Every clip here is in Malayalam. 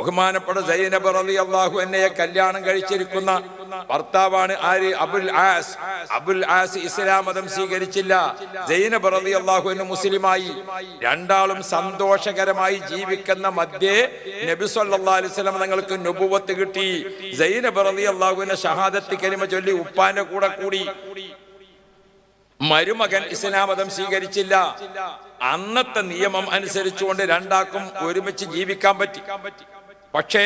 ബഹുമാനപ്പെട്ട സൈനബ് റളിയല്ലാഹു അൻഹയെ കല്യാണം കഴിച്ചിരിക്കുന്ന ഭർത്താവാണ് ആര്? അബുൽ ആസ് ഇസ്ലാം മതം സ്വീകരിച്ചില്ല. സൈനബ് റളിയല്ലാഹു അൻഹ മുസ്ലിമായി. രണ്ടാളും സന്തോഷകരമായി ജീവിക്കുന്ന മധ്യേ നബി സല്ലല്ലാഹു അലൈഹി വസല്ലം തങ്ങൾക്ക് നുബുവത്ത് കിട്ടി. സൈനബ് റളിയല്ലാഹു അൻഹ ഷഹാദത്ത് കലിമ ചൊല്ലി ഉപ്പാന്റെ കൂടെ കൂടി. മരുമകൻ ഇസ്ലാം മതം സ്വീകരിച്ചില്ല. അന്നത്തെ നിയമം അനുസരിച്ചുകൊണ്ട് രണ്ടാക്കും ഒരുമിച്ച് ജീവിക്കാൻ പറ്റി. പക്ഷേ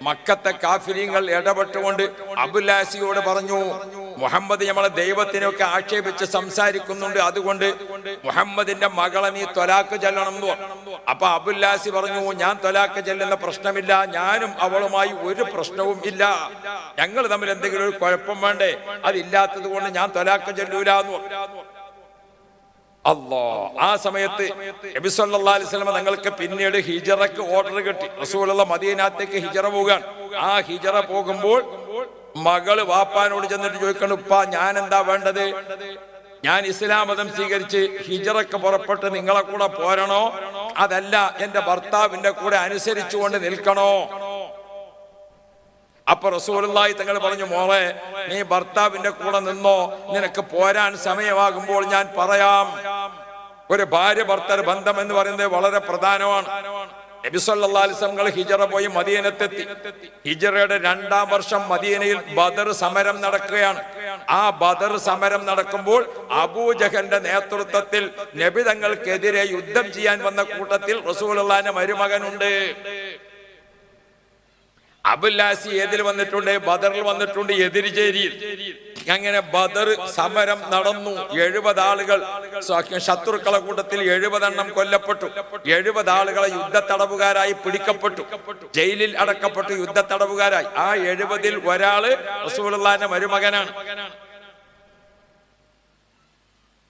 മക്കത്തെ കാഫിരീങ്ങൾ ഇടപെട്ടുകൊണ്ട് അബുൽ ആസിയോട് പറഞ്ഞു, മുഹമ്മദ് നമ്മളെ ദൈവത്തിനൊക്കെ ആക്ഷേപിച്ച് സംസാരിക്കുന്നുണ്ട്, അതുകൊണ്ട് മുഹമ്മദിന്റെ മകളെ നീ ത്വലാഖ് ചൊല്ലണം എന്ന് പറഞ്ഞു. അപ്പൊ അബുൽ ആസി പറഞ്ഞു, ഞാൻ ത്വലാഖ് ചെല്ലുന്ന പ്രശ്നമില്ല, ഞാനും അവളുമായി ഒരു പ്രശ്നവും ഇല്ല, ഞങ്ങൾ തമ്മിൽ എന്തെങ്കിലും ഒരു കുഴപ്പം വേണ്ടേ, അതില്ലാത്തത് കൊണ്ട് ഞാൻ ത്വലാഖ് ചൊല്ലൂല എന്ന് പറഞ്ഞു. ആ സമയത്ത് നബി സല്ലല്ലാഹു അലൈഹി വസല്ലം തങ്ങൾക്ക് പിന്നീട് ഹിജറക്ക് ഓർഡർ കിട്ടി. റസൂലുള്ള മദീനത്തേക്ക് ഹിജറ പോകാൻ. ആ ഹിജറ പോകുമ്പോൾ മകള് വാപ്പാനോട് ചെന്നിട്ട് ചോദിക്കണം, ഉപ്പാ ഞാൻ എന്താ വേണ്ടത്? ഞാൻ ഇസ്ലാം മതം സ്വീകരിച്ച് ഹിജറക്ക് പുറപ്പെട്ട് നിങ്ങളെ കൂടെ പോരണോ, അതല്ല എന്റെ ഭർത്താവിന്റെ കൂടെ അനുസരിച്ചുകൊണ്ട് നിൽക്കണോ? അപ്പൊ റസൂലുള്ളാഹി തങ്ങൾ പറഞ്ഞു, മോളെ നീ ഭർത്താവിന്റെ കൂടെ നിന്നോ, നിനക്ക് പോരാൻ സമയമാകുമ്പോൾ ഞാൻ പറയാം. ഒരു ഭാര്യ ഭർത്തൃ ബന്ധം എന്ന് പറയുന്നത് വളരെ പ്രധാനമാണ്. നബി സല്ലല്ലാഹു അലൈഹി വസല്ലം ഹിജറ പോയി മദീനത്തെത്തി. ഹിജറയുടെ 2-ാം വർഷം മദീനയിൽ ബദർ സമരം നടക്കുകയാണ്. ആ ബദർ സമരം നടക്കുമ്പോൾ അബൂജഹലിന്റെ നേതൃത്വത്തിൽ നബി തങ്ങൾക്കെതിരെ യുദ്ധം ചെയ്യാൻ വന്ന കൂട്ടത്തിൽ റസൂലുള്ളാഹിന്റെ മരുമകനുണ്ട്. അബുൽ ആസി ഏതിൽ വന്നിട്ടുണ്ട്? ബദറിൽ വന്നിട്ടുണ്ട്, എതിരിചേരിയിൽ. അങ്ങനെ ബദർ സമരം നടന്നു. 70 ആളുകൾ ശത്രുക്കളെ കൂട്ടത്തിൽ 70 എണ്ണം കൊല്ലപ്പെട്ടു. 70 ആളുകളെ യുദ്ധത്തടവുകാരായി പിടിക്കപ്പെട്ടു, ജയിലിൽ അടക്കപ്പെട്ടു, യുദ്ധത്തടവുകാരായി. ആ 70-ൽ ഒരാള് റസൂലുള്ളാഹിന്റെ മരുമകനാണ്.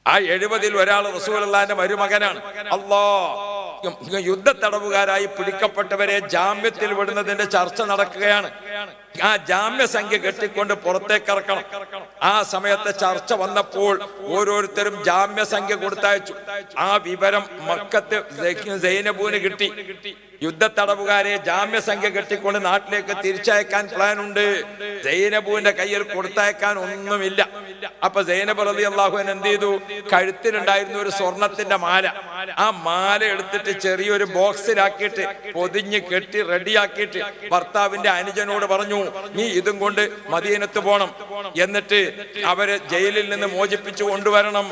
ആ 70-ൽ ഒരാൾ റസൂലുള്ളാഹിന്റെ മരുമകനാണ്. യുദ്ധത്തടവുകാരായി പിടിക്കപ്പെട്ടവരെ ജാമ്യത്തിൽ വിടുന്നതിന്റെ ചർച്ച നടക്കുകയാണ്. ആ ജാമ്യസംഖ്യ കെട്ടിക്കൊണ്ട് പുറത്തേക്ക് ഇറക്കണം. ആ സമയത്തെ ചർച്ച വന്നപ്പോൾ ഓരോരുത്തരും ജാമ്യസംഖ്യ കൊടുത്തയച്ചു. ആ വിവരം മക്കത്ത് സൈനബൂന് കിട്ടി. യുദ്ധത്തടവുകാരെ ജാമ്യസംഖ്യ കെട്ടിക്കൊണ്ട് നാട്ടിലേക്ക് തിരിച്ചയക്കാൻ പ്ലാൻ ഉണ്ട്. സൈനബൂന്റെ കയ്യിൽ കൊടുത്തയക്കാൻ ഒന്നുമില്ല. അപ്പൊ സൈനബ് റളിയല്ലാഹു അൻഹ എന്ത് ചെയ്തു? കഴുത്തിലുണ്ടായിരുന്ന ഒരു സ്വർണത്തിന്റെ മാല, ആ മാല എടുത്തിട്ട് ചെറിയൊരു ബോക്സിലാക്കിയിട്ട് പൊതിഞ്ഞ് കെട്ടി റെഡിയാക്കിയിട്ട് ഭർത്താവിന്റെ അനുജനോട് പറഞ്ഞു, നീ ഇതും കൊണ്ട് മദീനത്ത് പോണം, എന്നിട്ട് അവരെ ജയിലിൽ നിന്ന് മോചിപ്പിച്ചു കൊണ്ടുവരണം.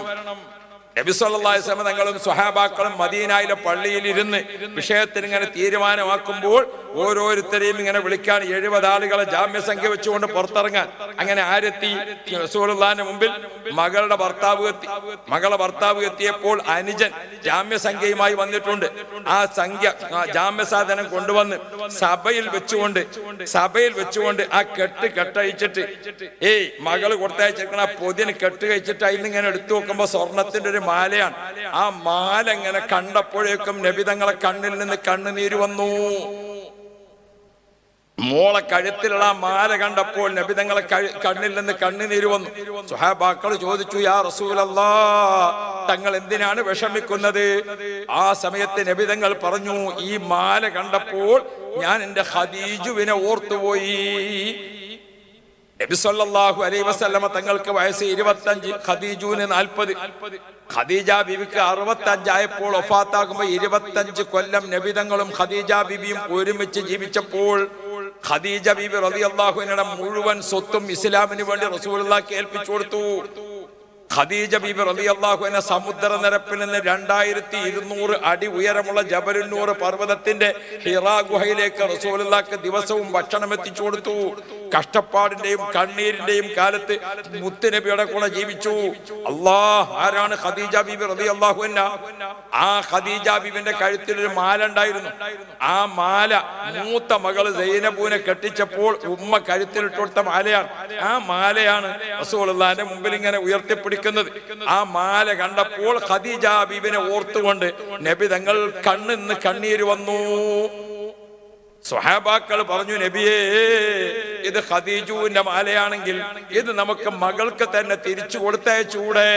നബി സല്ലല്ലാഹു അലൈഹി വസല്ലം തങ്ങളും സ്വഹാബാക്കളും മദീനയിലെ പള്ളിയിൽ ഇരുന്ന് വിഷയത്തിന് ഇങ്ങനെ തീരുമാനമാക്കുമ്പോൾ ഓരോരുത്തരെയും ഇങ്ങനെ വിളിക്കാൻ 70 ആളുകളെ ജാമ്യസംഖ്യ വെച്ചുകൊണ്ട് പുറത്തിറങ്ങാൻ. അങ്ങനെ ആരെത്തി? റസൂലുള്ളാഹിന്റെ മുമ്പിൽ മകളുടെ ഭർത്താവ് എത്തിയപ്പോൾ അനുജൻ ജാമ്യസംഖ്യയുമായി വന്നിട്ടുണ്ട്. ആ സംഖ്യ, ജാമ്യസാധനം കൊണ്ടുവന്ന് സഭയിൽ വെച്ചുകൊണ്ട് ആ കെട്ടഴിച്ചിട്ട്, മകള് കൊടുത്തയച്ചിരിക്കണ പൊതിന് കെട്ട് കഴിച്ചിട്ട് അതിൽ ഇങ്ങനെ എടുത്തു നോക്കുമ്പോ സ്വർണത്തിന്റെ ഒരു മാലയാണ്. ആ മാല ഇങ്ങനെ കണ്ടപ്പോഴേക്കും നബി തങ്ങളെ കണ്ണിൽ നിന്ന് കണ്ണുനീര് വന്നു. മോളെ കഴുത്തിലുള്ള മാല കണ്ടപ്പോൾ നബി തങ്ങളെ കണ്ണിൽ നിന്ന് കണ്ണുനീര് വന്നു. സ്വഹാബാക്കൾ ചോദിച്ചു, യാ റസൂലല്ലാഹ്, തങ്ങൾ എന്തിനാണ് വിഷമിക്കുന്നത്? ആ സമയത്ത് നബി തങ്ങൾ പറഞ്ഞു, ഈ മാല കണ്ടപ്പോൾ ഞാൻ എന്റെ ഖദീജുവിനെ ഓർത്തുപോയി. നബി സല്ലല്ലാഹു അലൈഹി വസല്ലമ തങ്ങൾക്ക് വയസ്സ് 25, ഖദീജുവിന് 40. ഖദീജ ബീവിക്ക് 65 ആയപ്പോൾ വഫാത്താകുമ്പോൾ 25 കൊല്ലം നബി തങ്ങളും ഖദീജ ബീവിയും ഒരുമിച്ച് ജീവിച്ചപ്പോൾ ഖദീജ ബീവി റളിയല്ലാഹു അൻഹയുടെ മുഴുവൻ സ്വത്തും ഇസ്ലാമിന് വേണ്ടി റസൂലുള്ളാഹിക്ക് ഏൽപ്പിച്ചു കൊടുത്തു. ഖദീജ ബീബി റളിയല്ലാഹു അൻഹ സമുദ്രനിരപ്പിൽ നിന്ന് 2200 അടി ഉയരമുള്ള ജബലുന്നൂർ പർവ്വതത്തിന്റെ ഹിറാ ഗുഹയിലേക്ക് റസൂലുള്ളാഹിക്ക് ദിവസവും ഭക്ഷണം എത്തിച്ചു കൊടുത്തു. കഷ്ടപ്പാടിന്റെയും കണ്ണീരിന്റെയും കാലത്ത് മുത്തുനബിയുടെ കൂടെ ജീവിച്ചു. ആരാണ് ഖദീജ ബീബി റളിയല്ലാഹു അൻഹ? ആ ഖദീജ ബീബിന്റെ കഴുത്തിൽ ഒരു മാല ഉണ്ടായിരുന്നു. ആ മാല മൂത്ത മകൾ സൈനബൂനെ കെട്ടിച്ചപ്പോൾ ഉമ്മ കഴുത്തിലിട്ട് കൊടുത്ത മാലയാണ്. ആ മാലയാണ് റസൂലുള്ളാഹിന്റെ മുമ്പിൽ ഇങ്ങനെ ഉയർത്തിപ്പിടിക്കുന്നത്. ആ മാല കണ്ടപ്പോൾ ഖദീജ ബീബിനെ ഓർത്തുകൊണ്ട് നബി തങ്ങൾ കണ്ണിന്ന് കണ്ണീര് വന്നു. സ്വഹാബാക്കൾ പറഞ്ഞു, നബിയേ, ഇത് ഖദീജുവിന്റെ മാലയാണെങ്കിൽ ഇത് നമുക്ക് മകൾക്ക് തന്നെ തിരിച്ചു കൊടുത്തയച്ചൂടെ?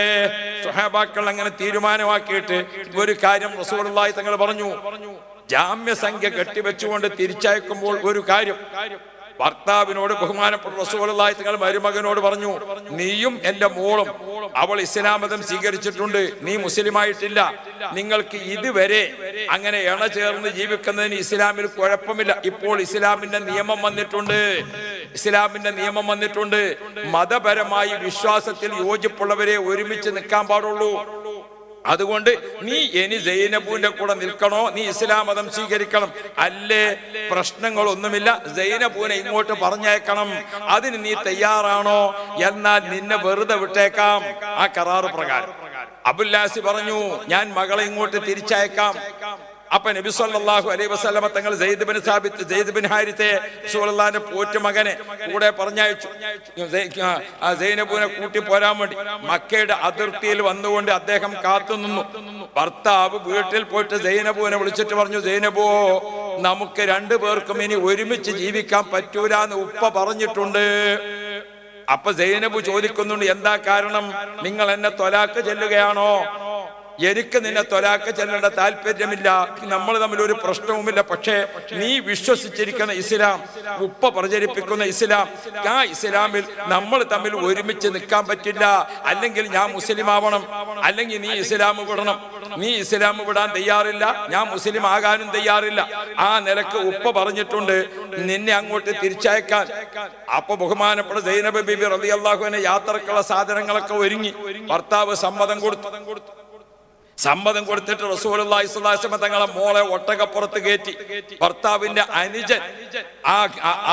സ്വഹാബാക്കൾ അങ്ങനെ തീരുമാനമാക്കിയിട്ട് ഒരു കാര്യം റസൂലുള്ളാഹി തങ്ങൾ പറഞ്ഞു, ജാമ്യസംഖ്യ കെട്ടിവെച്ചുകൊണ്ട് തിരിച്ചയക്കുമ്പോൾ ഒരു കാര്യം ഭർത്താവിനോട് ബഹുമാനപ്പെട്ട റസൂലുള്ളാഹി തങ്ങൾ മരുമകനോട് പറഞ്ഞു, നീയും എന്റെ മോളും അവൾ ഇസ്ലാം മതം സ്വീകരിച്ചിട്ടുണ്ട്, നീ മുസ്ലിമായിട്ടില്ല, നിങ്ങൾക്ക് ഇതുവരെ അങ്ങനെ ഇണ ചേർന്ന് ജീവിക്കുന്നതിന് ഇസ്ലാമിൽ കുഴപ്പമില്ല. ഇപ്പോൾ ഇസ്ലാമിന്റെ നിയമം വന്നിട്ടുണ്ട്. മതപരമായി വിശ്വാസത്തിൽ യോജിപ്പുള്ളവരെ ഒരുമിച്ച് നിൽക്കാൻ പാടുള്ളൂ. അതുകൊണ്ട് നീ ഇനി സൈനബുവിന്റെ കൂടെ നിൽക്കണോ, നീ ഇസ്ലാം മതം സ്വീകരിക്കണം, അല്ലേ പ്രശ്നങ്ങളൊന്നുമില്ല, സൈനബുവിനെ ഇങ്ങോട്ട് പറഞ്ഞേക്കണം, അതിന് നീ തയ്യാറാണോ? എന്നാൽ നിന്നെ വെറുതെ വിട്ടേക്കാം. ആ കരാറ് പ്രകാരം അബുല്ലാസി പറഞ്ഞു, ഞാൻ മകളെ ഇങ്ങോട്ട് തിരിച്ചയക്കാം. അപ്പൊ നബി സല്ലല്ലാഹു അലൈഹി വസല്ലമ തങ്ങൾ സെയ്ദ് ബിൻ ഹാരിത്തെ റസൂലുള്ളാഹിന്റെ പോറ്റുമകനെ കൂടെ പറഞ്ഞയച്ചു, സൈനബുവിനെ കൂട്ടി പോരാൻ വേണ്ടി. മക്കയുടെ അതിർത്തിയിൽ വന്നുകൊണ്ട് അദ്ദേഹം കാത്തുനിന്നു. ഭർത്താവ് വീട്ടിൽ പോയിട്ട് സൈനബുവിനെ വിളിച്ചിട്ട് പറഞ്ഞു, സൈനബോ, നമുക്ക് രണ്ടുപേർക്കും ഇനി ഒരുമിച്ച് ജീവിക്കാൻ പറ്റൂല എന്ന് ഉപ്പ പറഞ്ഞിട്ടുണ്ട്. അപ്പൊ സൈനബു ചോദിക്കുന്നുണ്ട്, എന്താ കാരണം? നിങ്ങൾ എന്നെ ത്വലാഖ് ചെല്ലുകയാണോ? എനിക്ക് നിന്നെ ത്വലാഖ് ചെല്ലേണ്ട താല്പര്യമില്ല, നമ്മൾ തമ്മിൽ ഒരു പ്രശ്നവുമില്ല. പക്ഷേ നീ വിശ്വസിച്ചിരിക്കുന്ന ഇസ്ലാം, ഉപ്പ പ്രചരിപ്പിക്കുന്ന ഇസ്ലാം, ആ ഇസ്ലാമിൽ നമ്മൾ തമ്മിൽ ഒരുമിച്ച് നിൽക്കാൻ പറ്റില്ല. അല്ലെങ്കിൽ ഞാൻ മുസ്ലിം ആവണം, അല്ലെങ്കിൽ നീ ഇസ്ലാം വിടണം. നീ ഇസ്ലാം വിടാൻ തയ്യാറില്ല, ഞാൻ മുസ്ലിം ആകാനും തയ്യാറില്ല. ആ നിലക്ക് ഉപ്പ പറഞ്ഞിട്ടുണ്ട് നിന്നെ അങ്ങോട്ട് തിരിച്ചയക്കാൻ. അപ്പൊ ബഹുമാനപ്പെട്ട സൈനബ ബീബി റളിയല്ലാഹു അൻഹ യാത്രക്കുള്ള സാധനങ്ങളൊക്കെ ഒരുങ്ങി. ഭർത്താവ് സമ്മതം കൊടുത്തിട്ട് റസൂലുള്ളാഹി സ്വല്ലല്ലാഹു അലൈഹി വസല്ലം തങ്ങളെ മോളെ ഒട്ടകപ്പുറത്ത് കയറ്റി ഭർത്താവിന്റെ അനുജൻ ആ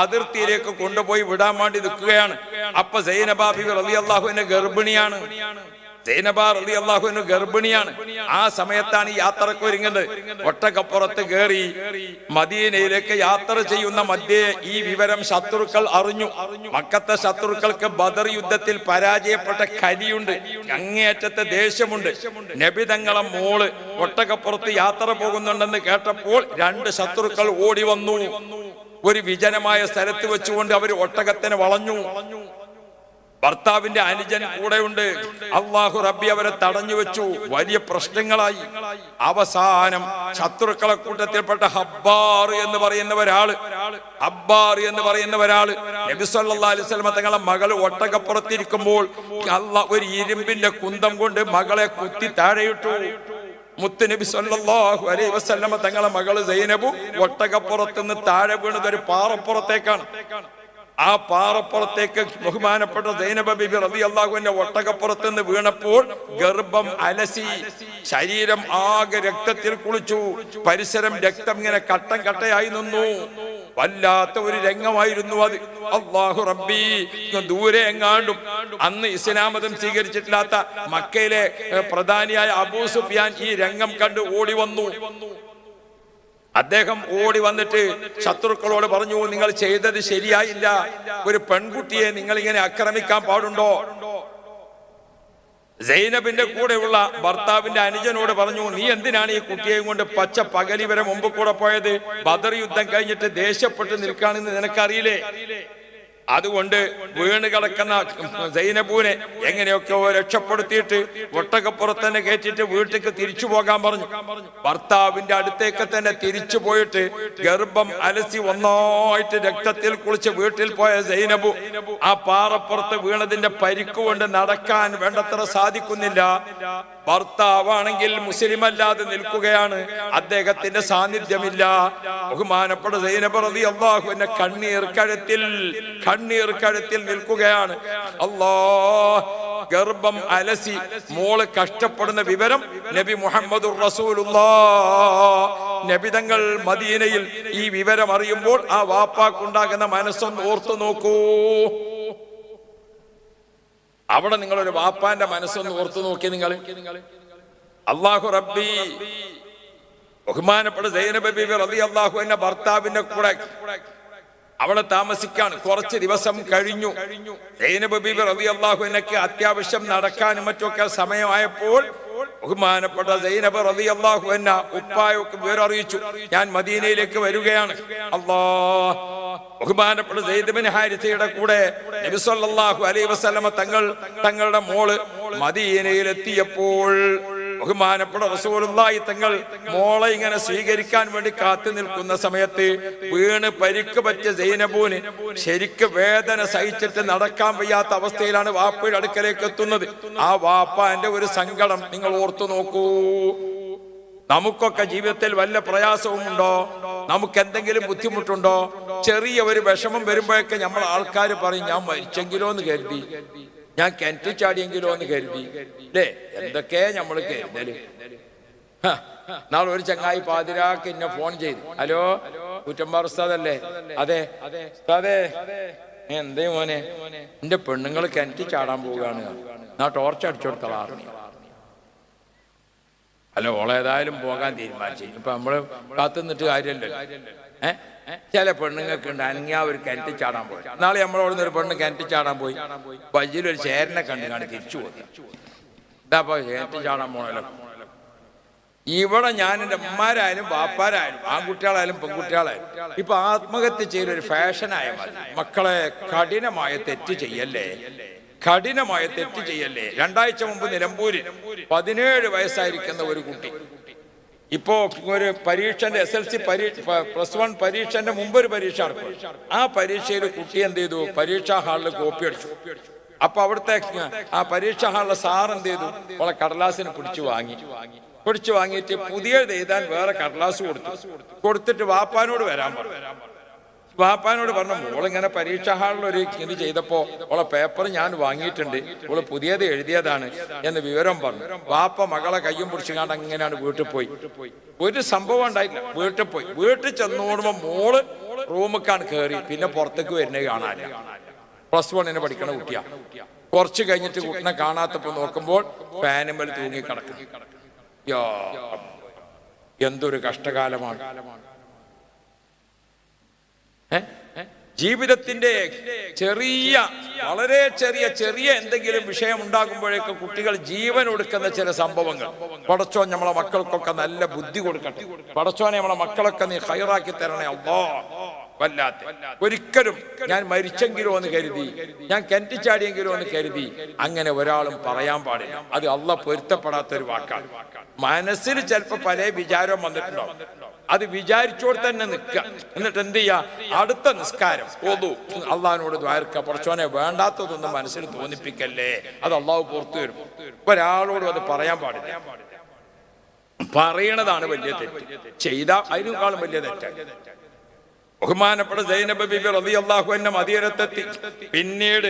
അതിർത്തിയിലേക്ക് കൊണ്ടുപോയി വിടാൻ വേണ്ടി നിൽക്കുകയാണ്. അപ്പൊ സൈനബ ബീബി റളിയല്ലാഹു അൻഹ ഗർഭിണിയാണ്. ആ സമയത്താണ് ഈ യാത്രക്ക് ഒരുങ്ങുന്നത്. ഒട്ടകപ്പുറത്ത് കയറി മദീനയിലേക്ക് യാത്ര ചെയ്യുന്ന മധ്യേ ഈ വിവരം ശത്രുക്കൾ അറിഞ്ഞു. മക്കത്തെ ശത്രുക്കൾക്ക് ബദർ യുദ്ധത്തിൽ പരാജയപ്പെട്ട കലിയുണ്ട്, അങ്ങേയറ്റത്തെ ദേഷ്യമുണ്ട്. നബി തങ്ങളെ മോള് ഒട്ടകപ്പുറത്ത് യാത്ര പോകുന്നുണ്ടെന്ന് കേട്ടപ്പോൾ രണ്ട് ശത്രുക്കൾ ഓടി വന്നു. ഒരു വിജനമായ സ്ഥലത്ത് വെച്ചുകൊണ്ട് അവർ ഒട്ടകത്തിനെ വളഞ്ഞു. ഭർത്താവിന്റെ അനുജൻ കൂടെയുണ്ട്. അല്ലാഹു റബ്ബി അവരെ തടഞ്ഞു വെച്ചു. വലിയ പ്രശ്നങ്ങളായി. അവസാനം ശത്രുക്കളെ കൂട്ടത്തിൽപ്പെട്ട ഹബ്ബാർ എന്ന് പറയുന്ന ഒരാള് നബി സല്ലല്ലാഹു അലൈഹി വസല്ലം തങ്ങളെ മകൾ ഒട്ടകപ്പുറത്തിരിക്കുമ്പോൾ അല്ലാഹ് ഒരു ഇരുമ്പിന്റെ കുന്തം കൊണ്ട് മകളെ കുത്തി താഴെയിട്ടു. മുത്തുനബി സല്ലല്ലാഹു അലൈഹി വസല്ലം തങ്ങളെ മകൾ സൈനബു ഒട്ടകപ്പുറത്തുനിന്ന് താഴെ വീണത് ഒരു പാറപ്പുറത്തേക്കാണ്. ആ പാറപ്പുറത്തേക്ക് ബഹുമാനപ്പെട്ട സൈനബ ബീബി റളിയല്ലാഹു അൻഹ ഒട്ടകപ്പുറത്ത് നിന്ന് വീണപ്പോൾ ഗർഭം അലസി, ശരീരം ആകെ രക്തത്തിൽ കുളിച്ചു, പരിസരം രക്തം ഇങ്ങനെ കട്ടം കട്ടയായി നിന്നു. വല്ലാത്ത ഒരു രംഗമായിരുന്നു അത്. അല്ലാഹു റബ്ബി, ദൂരെ എങ്ങാണ്ടും അന്ന് ഇസ്ലാം മതം സ്വീകരിച്ചിട്ടില്ലാത്ത മക്കയിലെ പ്രധാനിയായ അബൂ സുഫിയാൻ ഈ രംഗം കണ്ട് ഓടി വന്നു. അദ്ദേഹം ഓടി വന്നിട്ട് ശത്രുക്കളോട് പറഞ്ഞു, നിങ്ങൾ ചെയ്തത് ശരിയായില്ല, ഒരു പെൺകുട്ടിയെ നിങ്ങൾ ഇങ്ങനെ ആക്രമിക്കാൻ പാടുണ്ടോ? സൈനബിന്റെ കൂടെയുള്ള ഭർത്താവിന്റെ അനുജനോട് പറഞ്ഞു, നീ എന്തിനാണ് ഈ കുട്ടിയെയും കൊണ്ട് പച്ച പകലി വരെ മുമ്പ് കൂടെ പോയത്? ബദർ യുദ്ധം കഴിഞ്ഞിട്ട് ദേഷ്യപ്പെട്ട് നിൽക്കാണെന്ന് നിനക്കറിയില്ലേ? അതുകൊണ്ട് വീണ് കിടക്കുന്ന സൈനബുവിനെ എങ്ങനെയൊക്കെ രക്ഷപ്പെടുത്തിയിട്ട് ഒട്ടകപ്പുറത്ത് തന്നെ കയറ്റിട്ട് വീട്ടിലേക്ക് തിരിച്ചു പോകാൻ പറഞ്ഞു. ഭർത്താവിന്റെ അടുത്തേക്ക് തന്നെ തിരിച്ചു പോയിട്ട് ഗർഭം അലസി ഒന്നായിട്ട് രക്തത്തിൽ കുളിച്ച് വീട്ടിൽ പോയ സൈനബു ആ പാറപ്പുറത്ത് വീണതിന്റെ പരിക്കുകൊണ്ട് നടക്കാൻ വേണ്ടത്ര സാധിക്കുന്നില്ല. ഭർത്താവാണെങ്കിൽ മുസ്ലിം അല്ലാതെ നിൽക്കുകയാണ്, അദ്ദേഹത്തിന്റെ സാന്നിധ്യമില്ല. ബഹുമാനപ്പെട്ട സൈനബ റളിയല്ലാഹു അൻഹ കണ്ണീർ കഴുത്തിൽ നിൽക്കുകയാണ്. അല്ലാഹ്, ഗർഭം അലസി മോള് കഷ്ടപ്പെടുന്ന വിവരം നബി മുഹമ്മദുർ റസൂലുള്ളാഹ് നബിതങ്ങൾ മദീനയിൽ ഈ വിവരം അറിയുമ്പോൾ ആ വാപ്പാക്കുണ്ടാകുന്ന മനസ്സൊന്ന് ഓർത്തു നോക്കൂ. അവിടെ നിങ്ങളൊരു വാപ്പാന്റെ മനസ്സൊന്ന് ഓർത്തു നോക്കി. നിങ്ങൾ അല്ലാഹു റബ്ബി, ബഹുമാനപ്പെട്ട സൈനബ ബീബി റളിയല്ലാഹു അൻഹ ഭർത്താവിന്റെ കൂടെ അവിടെ താമസിക്കാണ്. കുറച്ച് ദിവസം കഴിഞ്ഞു. സൈനബ ബീബി റളിയല്ലാഹു അൻഹയ്ക്ക് അത്യാവശ്യം നടക്കാനും മറ്റൊക്കെ സമയമായപ്പോൾ ബഹുമാനപ്പെട്ട സൈനബ റളിയല്ലാഹു അൻഹ ഉപ്പായൊക്കെ വിവരം അറിയിച്ചു, ഞാൻ മദീനയിലേക്ക് വരികയാണ്. അല്ലാഹ്, ബഹുമാനപ്പെട്ട സെയ്ദ് ബിൻ ഹാരിസയുടെ കൂടെ നബി സല്ലല്ലാഹു അലൈഹി വസല്ലമ തങ്ങളുടെ മോള് മദീനയിൽ എത്തിയപ്പോൾ ബഹുമാനപ്പെട്ട റസൂലുള്ളാഹി തങ്ങൾ മോളെ ഇങ്ങനെ സ്വീകരിക്കാൻ വേണ്ടി കാത്തു നിൽക്കുന്ന സമയത്ത് വീണ് പരിക്ക് പറ്റിയ സൈനബൂന് ശരിക്ക് വേദന സഹിച്ചിട്ട് നടക്കാൻ വയ്യാത്ത അവസ്ഥയിലാണ് വാപ്പയുടെ അടുക്കലേക്ക് എത്തുന്നത്. ആ വാപ്പാന്റെ ഒരു സങ്കടം നിങ്ങൾ ഓർത്തു നോക്കൂ. നമുക്കൊക്കെ ജീവിതത്തിൽ വല്ല പ്രയാസവും ഉണ്ടോ? നമുക്ക് എന്തെങ്കിലും ബുദ്ധിമുട്ടുണ്ടോ? ചെറിയ ഒരു വിഷമം വരുമ്പോഴൊക്കെ നമ്മൾ ആൾക്കാർ പറയും, ഞാൻ മരിച്ചെങ്കിലോ എന്ന് കരുതി, ഞാൻ കിണറ്റിൽ ചാടിയെങ്കിലോ എന്ന് കരുതി, അല്ലേ? എന്തൊക്കെ നമ്മൾ കരുതല്. നാളെ ഒരു ചങ്ങായി പാതിരാക്ക് എന്നെ ഫോൺ ചെയ്തു, ഹലോ കുറ്റമ്പാർ ഉസ്താദല്ലേ? അതെ ഉസ്താദേ, എന്തേ മോനെ, എന്റെ പെണ്ണുങ്ങൾ കിണറ്റിൽ ചാടാൻ പോവുകയാണ്, ഞാൻ ടോർച്ച് അടിച്ചു കൊടുക്കളാറിന്. അല്ല, ഓളേതായാലും പോകാൻ തീരുമാനിച്ചു. ഇപ്പൊ നമ്മള് കാത്തുനിന്നിട്ട് കാര്യമല്ലോ. ചില പെണ്ണുങ്ങൾക്ക് ഉണ്ട് അനങ്ങിയ ഒരു കിണറ്റിൽ ചാടാൻ പോയി. നാളെ നമ്മളോട് ഒരു പെണ്ണ് കിണറ്റിൽ ചാടാൻ പോയി, വയ്യിലൊരു ചേരനെ കണ്ടു തിരിച്ചു പോയി. ഇതാപ്പോ കിണറ്റിൽ ചാടാൻ പോണല്ലോ. ഇവിടെ ഞാൻ എൻ്റെ അമ്മമാരായാലും ബാപ്പാരായാലും ആൺകുട്ടികളായാലും പെൺകുട്ടികളായാലും ഇപ്പൊ ആത്മഹത്യ ചെയ്തൊരു ഫാഷനായ മതി. മക്കളെ, കഠിനമായ തെറ്റ് ചെയ്യല്ലേ, കഠിനമായ തെറ്റ് ചെയ്യല്ലേ. 2 ആഴ്ച മുമ്പ് നിലമ്പൂരിൽ 17 വയസ്സായിരിക്കുന്ന ഒരു കുട്ടി ഇപ്പോ ഒരു പരീക്ഷന്റെ SLC +1 പരീക്ഷന്റെ മുമ്പ് ഒരു പരീക്ഷ നടക്കും. ആ പരീക്ഷയിൽ കുട്ടി എന്ത് ചെയ്തു? പരീക്ഷാ ഹാളിൽ കോപ്പി അടിച്ചു. അപ്പൊ അവിടുത്തെ ആ പരീക്ഷാ ഹാളിലെ സാർ എന്ത് ചെയ്തു? അവളെ കടലാസിന് പിടിച്ചു വാങ്ങിയിട്ട് പുതിയത് എഴുതാൻ വേറെ കടലാസ് കൊടുത്തിട്ട് വാപ്പാനോട് വരാൻ പറഞ്ഞു. വാപ്പാനോട് പറഞ്ഞു, മോളിങ്ങനെ പരീക്ഷാ ഹാളിൽ ഒരു ഇത് ചെയ്തപ്പോ ഓളെ പേപ്പർ ഞാൻ വാങ്ങിയിട്ടുണ്ട്, ഓള് പുതിയത് എഴുതിയതാണ് എന്ന് വിവരം പറഞ്ഞു. വാപ്പ മകളെ കയ്യും പിടിച്ചുകൊണ്ട് അങ്ങനെയാണ് വീട്ടിൽ പോയി. ഒരു സംഭവം ഉണ്ടായില്ല. വീട്ടിൽ ചെന്നോടുമ്പോ മോള് റൂമിക്കാണ് കയറി, പിന്നെ പുറത്തേക്ക് വരുന്നത് കാണാനില്ല. +1 പഠിക്കണ കുട്ടിയാ. കുറച്ച് കഴിഞ്ഞിട്ട് കുട്ടിനെ കാണാത്തപ്പോ നോക്കുമ്പോൾ ഫാനുമേൽ തൂങ്ങി കിടക്കുന്നു. എന്തൊരു കഷ്ടകാലമാണ്. ജീവിതത്തിന്റെ വളരെ ചെറിയ എന്തെങ്കിലും വിഷയം ഉണ്ടാകുമ്പോഴേക്ക് കുട്ടികൾ ജീവൻ ഒടുക്കുന്ന ചില സംഭവങ്ങൾ. പടച്ചോൻ നമ്മളെ മക്കൾക്കൊക്കെ നല്ല ബുദ്ധി കൊടുക്കട്ടെ. പടച്ചോനെ, നമ്മളെ മക്കളൊക്കെ നീ ഹൈറാക്കി തരണേ അല്ലാഹ്. വല്ലാത്ത ഒരിക്കലും ഞാൻ മരിച്ചെങ്കിലോ എന്ന് കരുതി, ഞാൻ കിണറ്റിച്ചാടിയെങ്കിലോ എന്ന് കരുതി അങ്ങനെ ഒരാളും പറയാൻ പാടില്ല. അത് അള്ളാഹ് പൊരുത്തപ്പെടാത്തൊരു വാക്കാണ്. മനസ്സിൽ ചിലപ്പോ പല വിചാരവും വന്നിട്ടുണ്ടാവും. അത് വിചാരിച്ചോട് തന്നെ നിൽക്കുക. എന്നിട്ട് എന്ത് ചെയ്യാ? അടുത്ത നിസ്കാരം അള്ളാഹിനോട് ദ്വാരക്ക, പടച്ചോനെ വേണ്ടാത്തതൊന്നും മനസ്സിൽ തോന്നിപ്പിക്കല്ലേ, അത് അള്ളാഹു പുറത്തു വരും. ഒരാളോടും അത് പറയാൻ പാടില്ല. പറയണതാണ് വലിയ തെറ്റ്, ചെയ്ത അതിനേക്കാളും വലിയ തെറ്റാണ്. ബഹുമാനപ്പെട്ട സൈനബ് ബിബി റളിയല്ലാഹു അൻഹ മദീനത്തെത്തി. പിന്നീട്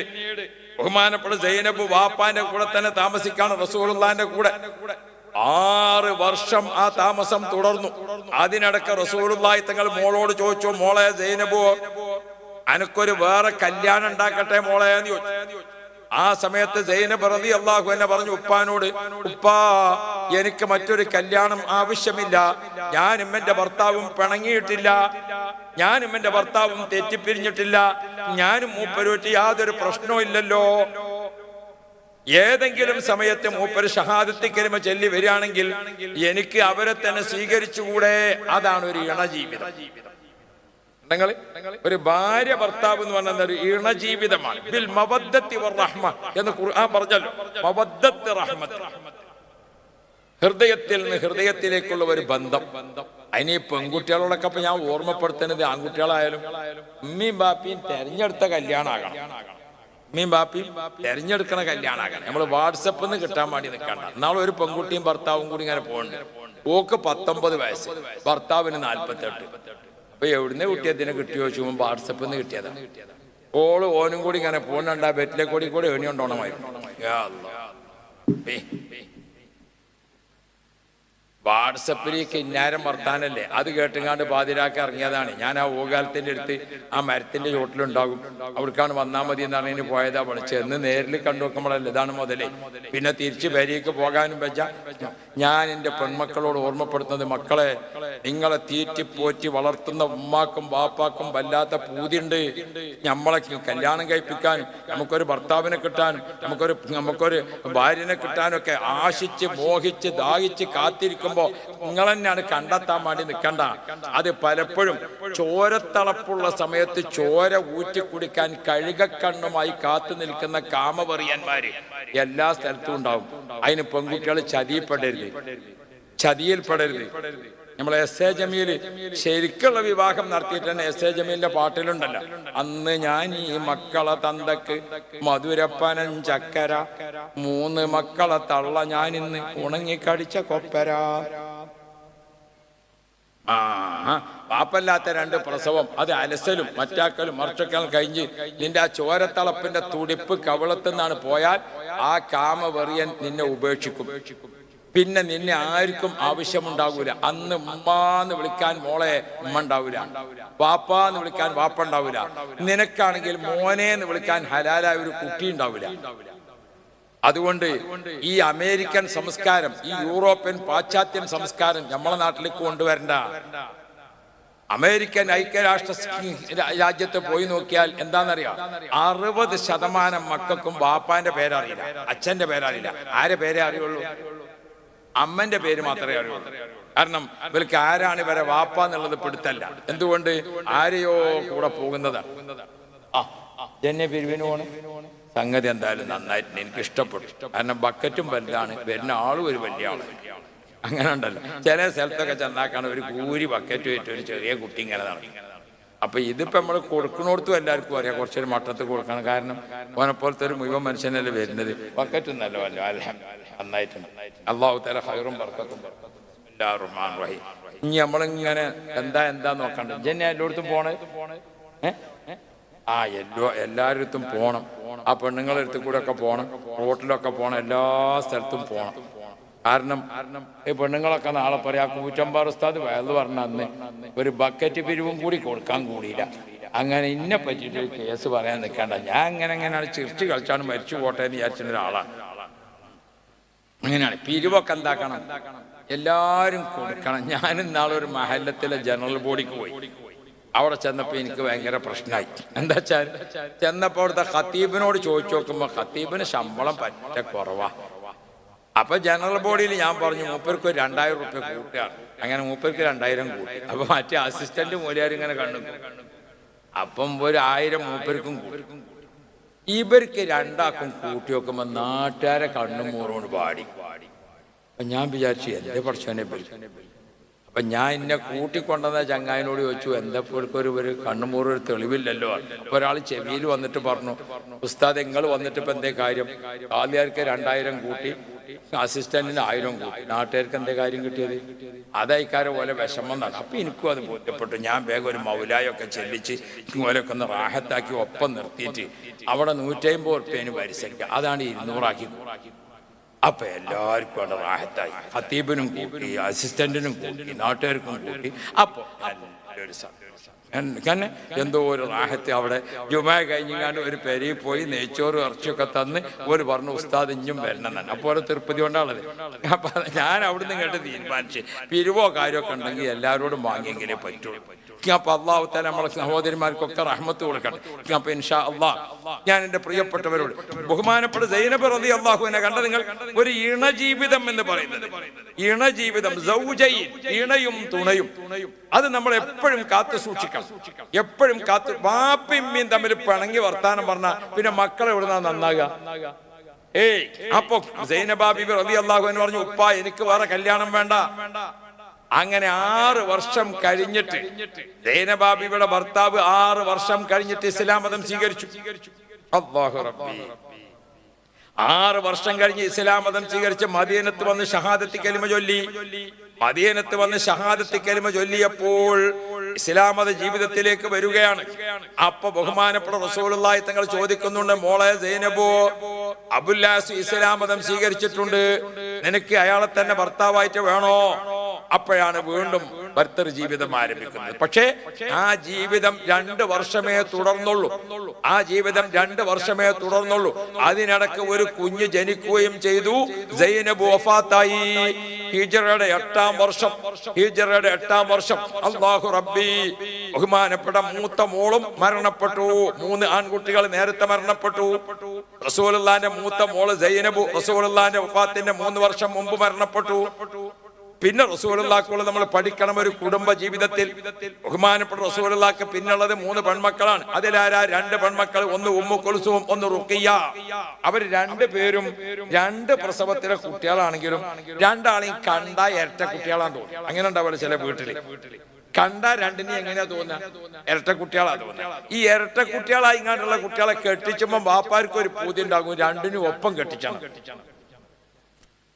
ബഹുമാനപ്പെട്ട സൈനബ് വാപ്പാന്റെ കൂടെ തന്നെ താമസിക്കാണ്, റസൂലുള്ളാഹിന്റെ കൂടെ. 6 വർഷം ആ താമസം തുടർന്നു. അതിനിടക്ക് റസൂലുള്ളാഹി തങ്ങൾ മോളോട് ചോദിച്ചു, മോളെ സൈനബ്, അനക്കൊരു വേറെ കല്യാണം ഉണ്ടാക്കട്ടെ മോളെ എന്ന് ചോദിച്ചു. ആ സമയത്ത് സൈനബ് റളിയല്ലാഹു അൻഹ പറഞ്ഞു ഉപ്പാനോട്, ഉപ്പാ, എനിക്ക് മറ്റൊരു കല്യാണം ആവശ്യമില്ല. ഞാനും എന്റെ ഭർത്താവും പിണങ്ങിയിട്ടില്ല, ഞാനും എന്റെ ഭർത്താവും തെറ്റിപ്പിരിഞ്ഞിട്ടില്ല, ഞാനും മൂപ്പരുമായിട്ട് യാതൊരു പ്രശ്നവും ഇല്ലല്ലോ. ഏതെങ്കിലും സമയത്ത് മൂപ്പര് ഷഹാദത്ത് കലിമ ചൊല്ലി വരികയാണെങ്കിൽ എനിക്ക് അവരെ തന്നെ സ്വീകരിച്ചുകൂടെ? അതാണ് ഒരു ഇണജീവിതം. ഒരു ഭാര്യ ഭർത്താവ് എന്ന് പറഞ്ഞാൽ ഒരു ഇണജീവിതമാണ്. ബിൽ മവദ്ദത്തി വറഹ്മ എന്ന് ഖുർആൻ പറഞ്ഞല്ലോ. മവദ്ദത്ത്, റഹ്മത്ത്, ഹൃദയത്തിൽ നിന്ന് ഹൃദയത്തിലേക്കുള്ള ഒരു ബന്ധം. അതിന് പെൺകുട്ടികളോടൊക്കെ ഇപ്പൊ ഞാൻ ഓർമ്മപ്പെടുത്തുന്നത്, ആൺകുട്ടികളായാലും ഉമ്മയും ബാപ്പിയും തെരഞ്ഞെടുത്ത കല്യാണമാകണം. ഉമ്മയും ബാപ്പിയും തെരഞ്ഞെടുക്കണ കല്യാണമാകണം. നമ്മൾ വാട്സപ്പിൽ നിന്ന് കിട്ടാൻ വേണ്ടി നിൽക്കണ്ട. നാളെ ഒരു പെൺകുട്ടിയും ഭർത്താവും കൂടി ഇങ്ങനെ പോകുന്നുണ്ട്. ഓക്ക് 19 വയസ്സ്, ഭർത്താവിന് 48. അപ്പൊ എവിടുന്ന് കുട്ടിയതിനെ കിട്ടിയോ ചോദിച്ചുമ്പോൾ വാട്സപ്പിൽ നിന്ന് കിട്ടിയതാണ്. ഓനും കൂടി ഇങ്ങനെ പോകുന്നുണ്ട്. ആ ബെറ്റിലെ കൂടി എണി കൊണ്ടോണമായിരുന്നു. വാട്സപ്പിലേക്ക് ഇന്നാരം വർത്താനല്ലേ, അത് കേട്ടുങ്ങാണ്ട് പാതിരാക്കി ഇറങ്ങിയതാണ്. ഞാൻ ആ ഓകാലത്തിന്റെ അടുത്ത് ആ മരത്തിന്റെ ചോട്ടിലുണ്ടാകും, അവർക്കാണ് വന്നാൽ മതി എന്ന് പറഞ്ഞതിന് പോയതാ. വിളിച്ച് എന്ന് നേരിൽ കണ്ടു നോക്കുമ്പോഴല്ലേ ഇതാണ് മുതലേ. പിന്നെ തിരിച്ച് പേരേക്ക് പോകാനും വെച്ച ഞാൻ എൻ്റെ പെൺമക്കളോട് ഓർമ്മപ്പെടുത്തുന്നത്, മക്കളെ, നിങ്ങളെ തീറ്റിപ്പോറ്റി വളർത്തുന്ന ഉമ്മാക്കും ബാപ്പാക്കും വല്ലാത്ത പൂതിയുണ്ട്. നമ്മളെ കല്യാണം കഴിപ്പിക്കാനും നമുക്കൊരു ഭർത്താവിനെ കിട്ടാനും നമുക്കൊരു ഭാര്യനെ കിട്ടാനൊക്കെ ആശിച്ച് മോഹിച്ച് ദാഹിച്ച് കാത്തിരിക്കും സഞ്ചരിക്കുമ്പോൾ നിങ്ങൾ തന്നെയാണ് കണ്ടെത്താൻ വേണ്ടി നിൽക്കണ്ട. അത് പലപ്പോഴും ചോരത്തളപ്പുള്ള സമയത്ത് ചോര ഊറ്റി കുടിക്കാൻ കഴുകക്കണ്ണുമായി കാത്തു നിൽക്കുന്ന കാമവെറിയന്മാര് എല്ലാ സ്ഥലത്തും ഉണ്ടാവും. അതിന് പെൺകുട്ടികൾ ചതിയിൽപ്പെടരുത്. നമ്മൾ എസ് എ ജമീൽ ശരിക്കുള്ള വിവാഹം നടത്തിയിട്ട് തന്നെ എസ് എ ജമീലിന്റെ പാട്ടിലുണ്ടല്ലോ, അന്ന് ഞാൻ ഈ മക്കളെ തന്തക്ക് മധുരപ്പനൻ ചക്കര, 3 മക്കളെ തള്ള ഞാൻ ഇന്ന് ഉണങ്ങിക്കടിച്ച കൊപ്പര. പാപ്പല്ലാത്ത 2 പ്രസവം, അത് അലസലും മറ്റാക്കലും മറച്ചൊക്കലും കഴിഞ്ഞ് നിന്റെ ആ ചോരത്തളപ്പിന്റെ തുടിപ്പ് കവിളത്തുനിന്നാണ് പോയാൽ ആ കാമവെറിയൻ നിന്നെ ഉപേക്ഷിക്കും. പിന്നെ നിന്നെ ആർക്കും ആവശ്യമുണ്ടാകൂല. അന്ന് ഉമ്മാന്ന് വിളിക്കാൻ മോളെ ഉമ്മ ഉണ്ടാവൂല, വാപ്പാന്ന് വിളിക്കാൻ വാപ്പ ഉണ്ടാവൂല, നിനക്കാണെങ്കിൽ മോനേന്ന് വിളിക്കാൻ ഹലാലായ ഒരു കുട്ടി ഉണ്ടാവൂല. അതുകൊണ്ട് ഈ അമേരിക്കൻ സംസ്കാരം, ഈ യൂറോപ്യൻ പാശ്ചാത്യൻ സംസ്കാരം നമ്മളെ നാട്ടിലേക്ക് കൊണ്ടുവരണ്ട. അമേരിക്കൻ ഐക്യരാഷ്ട്ര രാജ്യത്ത് പോയി നോക്കിയാൽ എന്താണെന്നറിയാം, 60% മക്കൾക്കും വാപ്പാന്റെ പേരറിയില്ല, അച്ഛന്റെ പേരറിയില്ല. ആരെ പേരേ അറിയുള്ളൂ? അമ്മന്റെ പേര് മാത്രമേ അറിയുള്ളൂ. കാരണം ഇവർക്ക് ആരാണ് ഇവരെ വാപ്പ എന്നുള്ളത് പിടുത്തല്ല. എന്തുകൊണ്ട്? ആരെയോ കൂടെ പോകുന്നതാണ്. എന്നെ പിരിവിന് പോണ് സംഗതി എന്തായാലും നന്നായിട്ട് എനിക്ക് ഇഷ്ടപ്പെട്ടു. കാരണം ബക്കറ്റും വലുതാണ്, വരുന്ന ആളും ഒരു വലിയ ആള്. അങ്ങനെ ഉണ്ടല്ലോ ചില സ്ഥലത്തൊക്കെ ചെന്നാക്കാണ് ഒരു കൂരി ബക്കറ്റ് വെച്ചിട്ട് ഒരു ചെറിയ കുട്ടി ഇങ്ങനെ നടക്കും. അപ്പൊ ഇതിപ്പോ നമ്മൾ കൊടുക്കണോടത്തും എല്ലാവർക്കും അറിയാം കുറച്ചൊരു മട്ടത്ത് കൊടുക്കണം. കാരണം ഓനെപ്പോലത്തെ ഒരു മുഴുവൻ മനുഷ്യനല്ലേ വരുന്നത്. ബക്കറ്റും നല്ല വല്ല നന്നായിട്ടുണ്ട്. അള്ളാഹു തആല ഖൈറും ബർക്കത്തും. ബിസ്മില്ലാഹിർ റഹ്മാനിർ റഹീം. ഇനി നമ്മളിങ്ങനെ എന്താ നോക്കണ്ട. ജന്നെ എല്ലായിടത്തും പോണേ, എല്ലായിടത്തും പോണം. ആ പെണ്ണുങ്ങളുടെ അടുത്ത് കൂടെ ഒക്കെ പോണം, റോട്ടിലൊക്കെ പോണം, എല്ലാ സ്ഥലത്തും പോണം. കാരണം ഈ പെണ്ണുങ്ങളൊക്കെ നാളെ പറയാ കൂറ്റമ്പാറ ഉസ്താദ് വയല് പറഞ്ഞ അന്ന് ഒരു ബക്കറ്റ് പിരിവും കൂടി കൊടുക്കാൻ കൂടിയില്ല. അങ്ങനെ ഇന്നെ പറ്റിയിട്ട് ഒരു കേസ് പറയാൻ നിൽക്കണ്ട, ഞാൻ എങ്ങനെയാണ് ചിരിച്ച് കളിച്ചാണ് മരിച്ചു പോട്ടെ എന്ന് വിചാരിച്ചിരുന്ന ഒരാളാണ്. അങ്ങനെയാണ് പിരിവൊക്കെ എന്താക്കണം, എല്ലാവരും കൊടുക്കണം. ഞാൻ ഇന്നാളെ ഒരു മഹല്ലത്തിലെ ജനറൽ ബോഡിക്ക് പോയി. അവിടെ ചെന്നപ്പോൾ എനിക്ക് ഭയങ്കര പ്രശ്നമായി. എന്താ വെച്ചാൽ ചെന്നപ്പോൾ അവിടുത്തെ ഖത്തീബിനോട് ചോദിച്ചു നോക്കുമ്പോൾ ഖത്തീബിന് ശമ്പളം പറ്റ കുറവാ. അപ്പൊ ജനറൽ ബോഡിയിൽ ഞാൻ പറഞ്ഞു മൂപ്പർക്ക് 2000 റുപ്യ കൂട്ടുകയാണ്. അങ്ങനെ മൂപ്പർക്ക് 2000 കൂട്ടി. അപ്പൊ മറ്റേ അസിസ്റ്റന്റ് മൂല്യാർ ഇങ്ങനെ കണ്ണു, അപ്പം 1000 മൂപ്പർക്കും കൂട്ടി. ഇവർക്ക് 2 കൂട്ടി നോക്കുമ്പോ നാട്ടുകാരെ കണ്ണും മൂറോട് പാടി. അപ്പൊ ഞാൻ വിചാരിച്ചു എന്റെ പഠിച്ചവനെ പറ്റി. അപ്പൊ ഞാൻ എന്നെ കൂട്ടിക്കൊണ്ടെന്ന ചങ്ങായിനോട് ചോദിച്ചു, ഒരു കണ്ണുമൂറൊരു തെളിവില്ലല്ലോ. അപ്പൊ ഒരാൾ ചെവിയിൽ വന്നിട്ട് പറഞ്ഞു, ഉസ്താദ് നിങ്ങൾ വന്നിട്ട് ഇപ്പൊ എന്തേ കാര്യം? ആദ്യക്കാർക്ക് 2000 കൂട്ടി, അസിസ്റ്റന്റിന് 1000 കൂട്ടി, നാട്ടുകാർക്ക് എന്തേ കാര്യം കിട്ടിയത്? അതയക്കാരെ പോലെ വിഷമം എന്നാണ്. അപ്പൊ എനിക്കും അത് ബോധ്യപ്പെട്ടു. ഞാൻ വേഗം ഒരു മൗലായൊക്കെ ചെല്ലിച്ച് ഓലൊക്കെ ഒന്ന് റാഹത്താക്കി ഒപ്പം നിർത്തിയിട്ട് അവിടെ 150 റുപ്യേന് പരിസരിക്കുക. അതാണ് 200 ആക്കി. അപ്പൊ എല്ലാവർക്കും അവിടെ റാഹത്തായി. ഖത്തീബിനും കൂട്ടി, അസിസ്റ്റന്റിനും കൂട്ടി, നാട്ടുകാർക്കും കൂട്ടി. അപ്പൊ നല്ലൊരു കാരണം എന്തോ ഒരു റാഹത്ത്. അവിടെ ജുമാ കഴിഞ്ഞാണ്ട് ഒരു പെരയിൽ പോയി നെയ്ച്ചോറ് ഇറച്ചിയൊക്കെ തന്ന് ഒരു പറഞ്ഞു ഉസ്താദ് ഇഞ്ഞും വരണം തന്നെ. അപ്പോൾ ഒരു തിരുപ്പതി കൊണ്ടാണത്. അപ്പൊ ഞാൻ അവിടുന്ന് കേട്ട് തീരുമാനിച്ച് പിരിവോ കാര്യമൊക്കെ ഉണ്ടെങ്കിൽ എല്ലാവരോടും വാങ്ങിയെങ്കിലേ പറ്റുള്ളൂ. അപ്പൊ അള്ളാഹു തആല നമ്മളെ സഹോദരിമാർക്കൊക്കെ റഹ്മത്ത് കൊടുക്കണം. അപ്പൊ ഇൻഷാ അള്ളാഹ് ഞാൻ എൻ്റെ പ്രിയപ്പെട്ടവരോട്, ബഹുമാനപ്പെട്ട സൈനബ് റളിയല്ലാഹു അൻഹ കണ്ട നിങ്ങൾ ഒരു ഇണജീവിതം എന്ന് പറയുന്നത്, ഇണജീവിതം, സൗജൈൻ, ഇണയും തുണയും, അത് നമ്മൾ എപ്പോഴും കാത്തു സൂക്ഷിക്കണം. എപ്പോഴും കാത്തു. വാപ്പയും ഉമ്മയും തമ്മിൽ പിണങ്ങി വർത്താനം പറഞ്ഞാൽ പിന്നെ മക്കളെ എവിടുന്നാ നന്നാകുക? അപ്പൊ സൈനബ ബീബി റളിയല്ലാഹു അൻഹ പറഞ്ഞു, ഉപ്പ എനിക്ക് വേറെ കല്യാണം വേണ്ട. അങ്ങനെ 6 വർഷം കഴിഞ്ഞിട്ട് സൈനബ ബീബിയുടെ ഭർത്താവ് 6 വർഷം കഴിഞ്ഞിട്ട് ഇസ്ലാം മതം സ്വീകരിച്ചു. അല്ലാഹു റബ്ബി. 6 വർഷം കഴിഞ്ഞ് ഇസ്ലാം മതം സ്വീകരിച്ച് മദീനത്ത് വന്ന് ഷഹാദത്ത് കലിമ ചൊല്ലി. മദീനത്ത് വന്ന് ഷഹാദത്ത് കലിമ ചൊല്ലിയപ്പോൾ ഇസ്ലാം മത ജീവിതത്തിലേക്ക് വരികയാണ്. അപ്പൊ ബഹുമാനപ്പെട്ട റസൂലുള്ളാഹി തങ്ങൾ ചോദിക്കുന്നുണ്ട്, മോളെ സൈനബോ, അബുല്ലാസ് ഇസ്ലാം മതം സ്വീകരിച്ചിട്ടുണ്ട്, നിനക്ക് അയാളെ തന്നെ ഭർത്താവായിട്ട് വേണോ? അപ്പോഴാണ് വീണ്ടും ഭർത്തൃ ജീവിതം ആരംഭിക്കുന്നത്. പക്ഷേ ആ ജീവിതം 2 വർഷമേ തുടർന്നുള്ളൂ. ആ ജീവിതം 2 വർഷമേ തുടർന്നുള്ളൂ. അതിനിടക്ക് ഒരു കുഞ്ഞ് ജനിക്കുകയും ചെയ്തു. സൈനബ് വഫാത്തായി. ഹിജ്റയുടെ 8-ാം വർഷം. ഹിജ്റയുടെ 8-ാം വർഷം. അല്ലാഹു റബ്ബി. ബഹുമാനപ്പെട്ട മൂത്ത മോളും മരണപ്പെട്ടു. 3 ആൺകുട്ടികൾ നേരത്തെ മരണപ്പെട്ടു. റസൂലുള്ളാഹിന്റെ മൂത്ത മോള് സൈനബ് റസൂലുള്ളാഹിന്റെ വഫാത്തിന്റെ 3 വർഷം മുമ്പ് മരണപ്പെട്ടു. പിന്നെ റസൂലുള്ളാഹിക്കുള്ള നമ്മൾ പഠിക്കണം ഒരു കുടുംബ ജീവിതത്തിൽ. ബഹുമാനപ്പെട്ട റസൂലുള്ളാഹിക്ക് പിന്നുള്ളത് 3 പെൺമക്കളാണ്. അതിലാരാ? 2 പെൺമക്കൾ, ഒന്ന് ഉമ്മു കുൽസൂം, ഒന്ന് റുഖിയ. അവർ 2 പേരും 2 പ്രസവത്തിലെ കുട്ടികളാണെങ്കിലും രണ്ടാളെയും കണ്ട ഇരട്ട കുട്ടികളാന്ന് തോന്നുന്നു. അങ്ങനെ ഉണ്ടാവില്ല ചില വീട്ടില്. കണ്ട രണ്ടിനെ എങ്ങനെയാ തോന്നുക? ഇരട്ട കുട്ടികളാ തോന്നുക. ഈ ഇരട്ട കുട്ടികളായി ഇങ്ങോട്ടുള്ള കുട്ടികളെ കെട്ടിച്ചുമ്പോൾ ബാപ്പാർക്ക് ഒരു പൂതി ഉണ്ടാകും, രണ്ടിനും ഒപ്പം കെട്ടിച്ചാണ്.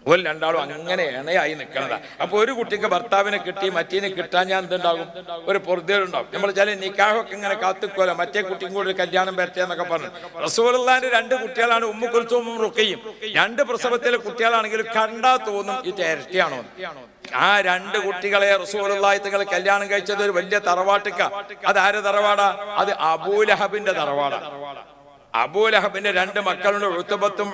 ഒരു രണ്ടാളും അങ്ങനെ ഇണയായി നിൽക്കണതാ. അപ്പൊ ഒരു കുട്ടിക്ക് ഭർത്താവിനെ കിട്ടി മറ്റേനെ കിട്ടാൻ ഞാൻ എന്തുണ്ടാകും? ഒരു പൊറുതേടുണ്ടാവും. നമ്മൾ ചില നിക്കാഹൊക്കെ ഇങ്ങനെ കാത്തുക്കോല, മറ്റേ കുട്ടിയും കൂടി കല്യാണം വരട്ടെന്നൊക്കെ പറഞ്ഞു. റസൂലുള്ളാഹിന്റെ 2 കുട്ടികളാണ് ഉമ്മു കുൽസൂമും റുഖിയും. 2 പ്രസവത്തിലെ കുട്ടികളാണെങ്കിലും കണ്ടാ തോന്നും ഇത് ഇരട്ടിയാണോ. ആ 2 കുട്ടികളെ റസൂലുള്ളാഹി തങ്ങൾ കല്യാണം കഴിച്ചത് ഒരു വലിയ തറവാട്ടിക്ക. അതാരെ തറവാടാ? അത് അബൂലഹബിന്റെ തറവാടാ. അബൂലഹബിന്റെ 2 മക്കളുണ്ട്, ഉത്ബത്തും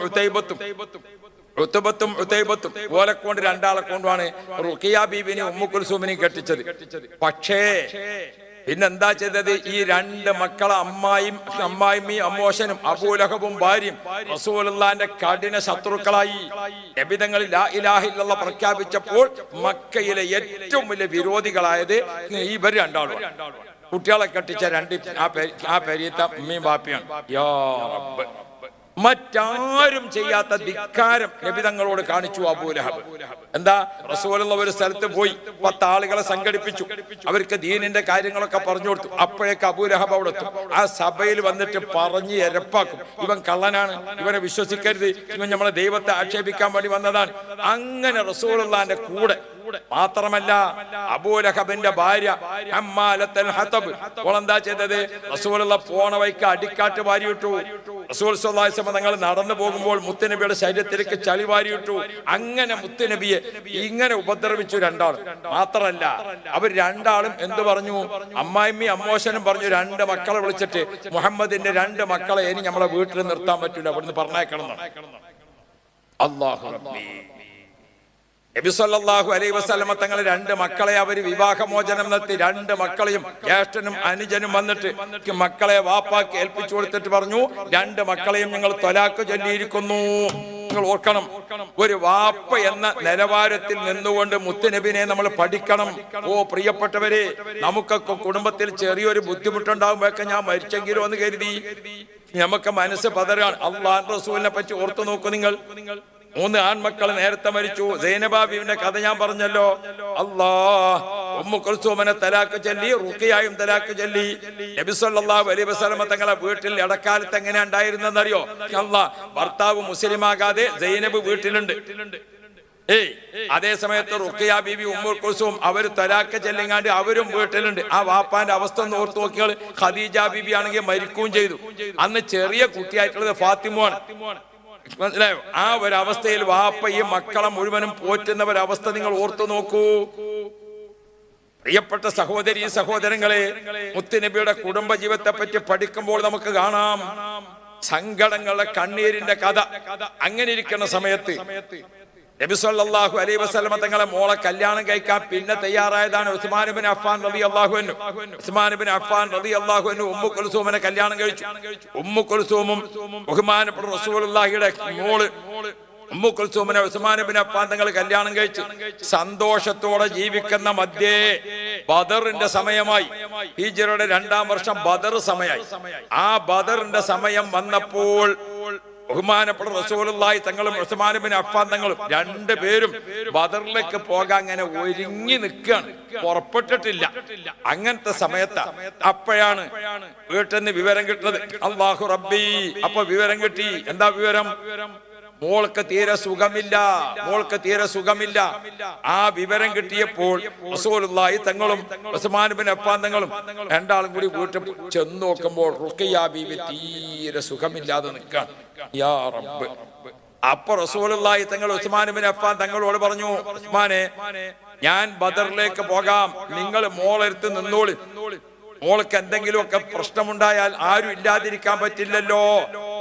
ഉതൈബത്തും. ഓലെക്കൊണ്ട് 2 ആളെ കൊണ്ടുമാണ് റുഖിയ ബീബിനെ ഉമ്മു കുൽസൂമിനെയും കെട്ടിച്ചത്. പക്ഷേ പിന്നെന്താ ചെയ്തത്? ഈ 2 മക്കളെ അമ്മായിമ്മയും അമ്മോശനും അബൂലഹബും ഭാര്യയും റസൂലുള്ളാഹിന്റെ കഠിന ശത്രുക്കളായി. നബിതങ്ങൾ ലാ ഇലാഹ ഇല്ലല്ലാഹ് പ്രഖ്യാപിച്ചപ്പോൾ മക്കയിലെ ഏറ്റവും വലിയ വിരോധികളായത് ഇവർ 2 ആളും. കുട്ടികളെ കെട്ടിച്ച 2 ആ പെരിയത്ത ഉമ്മയും ബാപ്പയാണ്. യാ റബ്ബ്, മറ്റാരും ചെയ്യാത്ത ധിക്കാരം നബിതങ്ങളോട് കാണിച്ചു അബൂലഹബ്. എന്താ? റസൂലുള്ള ഒരു സ്ഥലത്ത് പോയി 10 ആളുകളെ സംഘടിപ്പിച്ചു. അവർക്ക് ദീനിന്റെ കാര്യങ്ങളൊക്കെ പറഞ്ഞു കൊടുത്തു. അപ്പോഴേക്ക് അബൂലഹബ് അവിടെ എത്തും. ആ സഭയിൽ വന്നിട്ട് പറഞ്ഞ് എരപ്പാക്കും, ഇവൻ കള്ളനാണ്, ഇവനെ വിശ്വസിക്കരുത്, ഇവൻ നമ്മളെ ദൈവത്തെ ആക്ഷേപിക്കാൻ വേണ്ടി വന്നതാണ്. അങ്ങനെ റസൂലുള്ളാഹിന്റെ കൂടെ മാത്രമല്ല അബൂലഹബിന്റെ ഭാര്യ ഹമ്മാലത്തുൽ ഹതബ് ഓളെന്താ ചെയ്തത്? റസൂലുള്ള പോണ വഴിക്ക് അടിക്കാറ്റ് വാരിയിട്ടു. റസൂൽ സ്വല്ലല്ലാഹു അലൈഹി വസല്ലം തങ്ങൾ നടന്നു പോകുമ്പോൾ മുത്തുനബിയുടെ ശരീരത്തിലേക്ക് ചളി വാരിയിട്ടു. അങ്ങനെ മുത്തുനബിയെ ഇങ്ങനെ ഉപദ്രവിച്ചു 2 ആളും. മാത്രല്ല അവർ 2 ആളും എന്ത് പറഞ്ഞു? അമ്മായിമ്മയും അമ്മോശനും പറഞ്ഞു 2 മക്കളെ വിളിച്ചിട്ട് മുഹമ്മദിന്റെ 2 മക്കളെ ഇനി നമ്മളെ വീട്ടിൽ നിർത്താൻ പറ്റൂല, അവിടുന്ന് പറഞ്ഞേക്കണം. അല്ലാഹു റബ്ബി. നബി സല്ലല്ലാഹു അലൈഹി വസല്ലമ തങ്ങൾ 2 മക്കളെ അവർ വിവാഹമോചനം നടത്തി. 2 മക്കളെയും ജ്യേഷ്ഠനും അനുജനും വന്നിട്ട് മക്കളെ വാപ്പാക്ക് ഏൽപ്പിച്ചു കൊടുത്തിട്ട് പറഞ്ഞു, 2 മക്കളെയും ഞങ്ങൾ ത്വലാഖ് ചൊല്ലിയിരിക്കുന്നു. നിങ്ങൾ ഓർക്കണം, ഒരു വാപ്പ എന്ന നിലവാരത്തിൽ നിന്നുകൊണ്ട് മുത്തുനബിനെ നമ്മൾ പഠിക്കണം. ഓ പ്രിയപ്പെട്ടവരെ, നമുക്കൊക്കെ കുടുംബത്തിൽ ചെറിയൊരു ബുദ്ധിമുട്ടുണ്ടാകുമ്പോഴൊക്കെ ഞാൻ മരിച്ചെങ്കിലോ എന്ന് കരുതി നമുക്ക് മനസ്സ് പതറാണ്. അല്ലാഹു റസൂലിനെ പറ്റി ഓർത്തു നോക്കൂ നിങ്ങൾ. 3 ആൺമക്കൾ നേരത്തെ മരിച്ചു. സൈനബ ബീവിന്റെ കഥ ഞാൻ പറഞ്ഞല്ലോ. ഉമ്മു കുൽസൂമിനെ തലാഖ് ചൊല്ലി, റുഖിയയും തലാഖ് ചൊല്ലി. നബി സല്ലല്ലാഹു അലൈഹി വസല്ലം തങ്ങളെ വീട്ടിൽ ഇടക്കാലത്ത് എങ്ങനെ ഉണ്ടായിരുന്നെന്നറിയോ? ഭർത്താവ് മുസ്ലിമാകാതെ സൈനബ് വീട്ടിലുണ്ട്. അതേ സമയത്ത് റുഖിയ ബീബി ഉമ്മു കുൽസൂം അവർ തലാഖ് ചൊല്ലിങ്ങാണ്ട് അവരും വീട്ടിലുണ്ട്. ആ വാപ്പാന്റെ അവസ്ഥ ഒന്ന് ഓർത്ത് നോക്കിയാൽ ഖദീജ ബീബി ആണെങ്കിൽ മരിക്കുകയും ചെയ്തു. അന്ന് ചെറിയ കുട്ടിയായിട്ടുള്ളത് ഫാത്തിമയാണ്. മനസ്സിലായോ? ആ ഒരവസ്ഥയിൽ വാപ്പ ഈ മക്കളെ മുഴുവനും പോറ്റുന്ന ഒരവസ്ഥ നിങ്ങൾ ഓർത്തു നോക്കൂ. പ്രിയപ്പെട്ട സഹോദരി സഹോദരങ്ങളെ, മുത്തുനബിയുടെ കുടുംബ ജീവിതത്തെ പറ്റി പഠിക്കുമ്പോൾ നമുക്ക് കാണാം സങ്കടങ്ങളുടെ കണ്ണീരിന്റെ കഥ. അങ്ങനെ ഇരിക്കുന്ന സമയത്ത് നബി സല്ലല്ലാഹു അലൈഹി വസല്ലമ തങ്ങളെ മോളെ കല്യാണം കഴിക്കാൻ പിന്നെ തയ്യാറായതാണ് ഉസ്മാൻ ഇബ്നു അഫ്ഫാൻ റളിയല്ലാഹു അൻഹു. ഉസ്മാൻ ഇബ്നു അഫ്ഫാൻ റളിയല്ലാഹു അൻഹു ഉമ്മു കുൽസൂമിനെ കല്യാണം കഴിച്ചു. ഉമ്മു കുൽസൂമും ബഹുമാനപ്പെട്ട റസൂലുള്ളാഹിയുടെ മോള് ഉമ്മു കുൽസൂമിനെ ഉസ്മാൻ ഇബ്നു അഫ്ഫാൻ തങ്ങൾ കല്യാണം കഴിച്ചു. സന്തോഷത്തോടെ ജീവിക്കുന്ന മധ്യേ ബദറിന്റെ സമയമായി. ഹിജ്റയുടെ 2-ാം വർഷം ബദർ സമയമായി. ആ ബദറിന്റെ സമയം വന്നപ്പോൾ ബഹുമാനപ്പെട്ട റസൂലുള്ളാഹി തങ്ങളും ഉസ്മാൻ ഇബ്നു അഫ്ഫാൻ തങ്ങളും 2 പേരും ബദറിലേക്ക് പോകാൻ അങ്ങനെ ഒരുങ്ങി നിൽക്കുകയാണ്, പുറപ്പെട്ടിട്ടില്ല. അങ്ങനത്തെ സമയത്താ അപ്പോഴാണ് വീട്ടിൽ നിന്ന് വിവരം കിട്ടുന്നത്. അല്ലാഹു റബ്ബി. അപ്പൊ വിവരം കിട്ടി. എന്താ വിവരം? മോൾക്ക് തീരെ സുഖമില്ല. ആ വിവരം കിട്ടിയപ്പോൾ റസൂലുള്ളാഹി തങ്ങളും ഉസ്മാൻ ഇബ്നു അഫ്ഫാൻ തങ്ങളും 2 ആളും കൂടി വീട്ടിൽ ചെന്ന് നോക്കുമ്പോൾ റുഖിയ ബീവി തീരെ സുഖമില്ലാതെ നിൽക്കാൻ. യാ റബ്ബ്. അപ്പൊ റസൂലുള്ളാഹി തങ്ങൾ ഉസ്മാൻ ഇബ്നു അഫ്ഫാൻ തങ്ങളോട് പറഞ്ഞു, ഉസ്മാനെ, ഞാൻ ബദറിലേക്ക് പോകാം, നിങ്ങൾ മോളെടുത്ത് നിന്നോളി. മോൾക്ക് എന്തെങ്കിലുമൊക്കെ പ്രശ്നമുണ്ടായാൽ ആരും ഇല്ലാതിരിക്കാൻ പറ്റില്ലല്ലോ.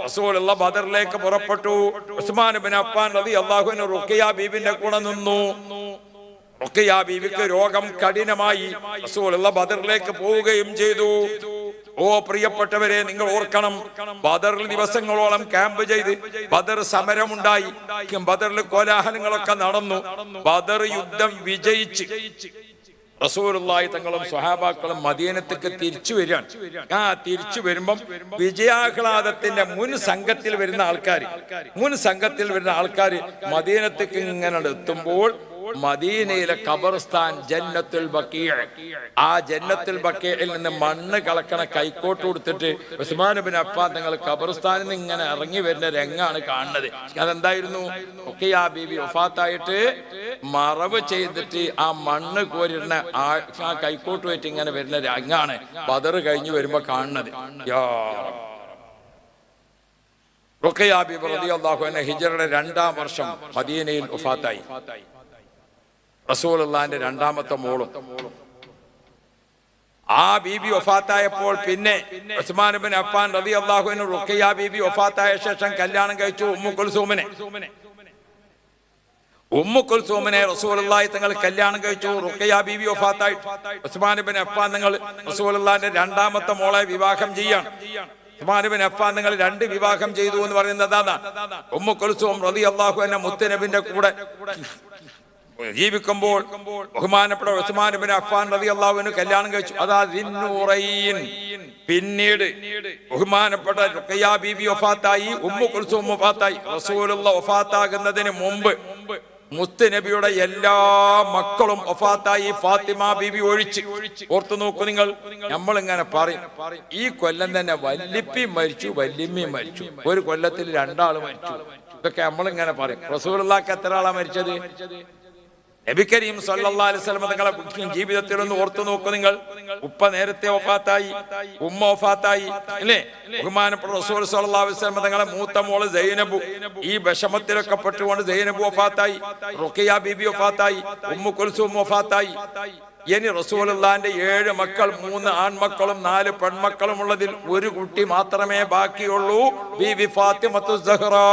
റസൂലുള്ള ബദറിലേക്ക് പുറപ്പെട്ടു. ഉസ്മാൻ ഇബ്നു അഫ്ഫാൻ റളിയല്ലാഹു അൻഹു റുഖിയ ബീവിന്റെ കൂടെ നിന്നു. റുഖിയ ബീവിക്ക് രോഗം കഠിനമായി. റസൂലുള്ള ബദറിലേക്ക് പോവുകയും ചെയ്തു. ഓ പ്രിയപ്പെട്ടവരെ, നിങ്ങൾ ഓർക്കണം, ബദറിൽ ദിവസങ്ങളോളം ക്യാമ്പ് ചെയ്ത് ബദർ സമരമുണ്ടായി, ബദറിൽ കോലാഹലങ്ങളൊക്കെ നടന്നു. ബദർ യുദ്ധം വിജയിച്ച് റസൂലുള്ളാഹി തങ്ങളും സ്വഹാബാക്കളും മദീനത്തേക്ക് തിരിച്ചു വരികയാണ്. തിരിച്ചു വരുമ്പം വിജയാഹ്ലാദത്തിന്റെ മുൻ സംഘത്തിൽ വരുന്ന ആൾക്കാർ മദീനത്തേക്ക് ഇങ്ങനെ എത്തുമ്പോൾ മദീനയിലെ ഖബർസ്ഥാൻ ജന്നത്തുൽ ബഖീഅ, ആ ജന്നത്തുൽ ബഖീഅയിൽ നിന്ന് മണ്ണ് കളക്കണ കൈക്കോട്ട് കൊടുത്തിട്ട് ഉസ്മാൻ ഇബ്നു അഫ്ഫാൻ തങ്ങൾ ഖബർസ്ഥാനിൽ നിന്ന് ഇങ്ങനെ ഇറങ്ങി വരുന്ന രംഗാണ് കാണുന്നത്. അതെന്തായിരുന്നു? റുഖിയ ബീബി വഫാത്തായിട്ട് മറവ് ചെയ്തിട്ട് ആ മണ്ണ് കോരിടുന്ന ആ കൈക്കോട്ട് വെച്ച് ഇങ്ങനെ വരുന്ന രംഗാണ് ബദർ കഴിഞ്ഞു വരുമ്പോ കാണുന്നത്. റുഖിയ ബീബി റളിയല്ലാഹു അൻഹ ഹിജ്റയുടെ 2-ാം വർഷം മദീനയിൽ വഫാത്തായി. റസൂലുള്ളാഹിന്റെ 2ാമത്തെ മോളും. ആ ബീബി വഫാത്തായപ്പോൾ പിന്നെ ഉസ്മാൻ ഇബ്നു അഫ്ഫാൻ റളിയല്ലാഹു അൻഹു റുഖിയ ബീബി വഫാത്തായ ശേഷം കല്യാണം കഴിച്ചു ഉമ്മു കുൽസൂമിനെ റസൂലുള്ളാഹി തങ്ങൾ കല്യാണം കഴിച്ചു. റുഖിയ ബീബി വഫാത്തായി ഉസ്മാൻ ഇബ്നു അഫ്ഫാൻ തങ്ങൾ റസൂലുള്ളാഹിന്റെ 2ാമത്തെ മോളെ വിവാഹം ചെയ്യാണ്. ഉസ്മാൻ ഇബ്നു അഫ്ഫാൻ തങ്ങൾ 2 വിവാഹം ചെയ്തു എന്ന് പറയുന്നത് അതാണ്. ഉമ്മു കുൽസൂം റളിയല്ലാഹു അൻഹ മുത്തുനബിന്റെ കൂടെ ജീവിക്കുമ്പോൾ ബഹുമാനപ്പെട്ട ഉസ്മാൻ ഇബ്നു അഫ്ഫാൻ റളിയല്ലാഹു അൻഹു കല്യാണം കഴിച്ചു. അതാ ദിന്നുറൈൻ. പിന്നീട് ബഹുമാനപ്പെട്ട റുഖിയ ബീബി വഫാത്തായി, ഉമ്മു കുൽസൂം വഫാത്തായി. റസൂലുള്ളാഹി വഫാത്താകുന്നതിന് മുമ്പ് മുത്തുനബിയുടെ എല്ലാ മക്കളും വഫാത്തായി, ഫാത്തിമ ബീബി ഒഴിച്ച്. ഓർത്തു നോക്കൂ നിങ്ങൾ, നമ്മളിങ്ങനെ പറയും ഈ കൊല്ലം തന്നെ വല്ലിപ്പി മരിച്ചു, വല്യമ്മയും മരിച്ചു, ഒരു കൊല്ലത്തിൽ 2 ആള് മരിച്ചു. ഇതൊക്കെ നമ്മളിങ്ങനെ പറയും. റസൂലുള്ളാഹിക്ക് എത്ര ആളാ മരിച്ചത്? നബി കരീം സല്ലല്ലാഹു അലൈഹി വസല്ലം തങ്ങളുടെ ജീവിതത്തിൽ ഒന്ന് ഓർത്തു നോക്കൂ നിങ്ങൾ. ഉപ്പ നേരത്തെ വഫാത്തായി, ഉമ്മ വഫാത്തായി, അല്ലേ? ബഹുമാനപ്പെട്ട റസൂൽ സല്ലല്ലാഹു അലൈഹി വസല്ലം തങ്ങളുടെ മൂത്ത മോള് സൈനബ് ഈ വിഷമത്തിലൊക്കെ പെട്ടുകൊണ്ട് സൈനബ് വഫാത്തായി, റുഖിയ ബീബി വഫാത്തായി, ഉമ്മു കുൽസൂം വഫാത്തായി. ഇനി റസൂലുള്ളാഹിന്റെ 7 മക്കൾ, 3 ആൺമക്കളും 4 പെൺമക്കളും ഉള്ളതിൽ ഒരു കുട്ടി മാത്രമേ ബാക്കിയുള്ളൂ, ബീബി ഫാത്തിമത്തു സഹ്റാ.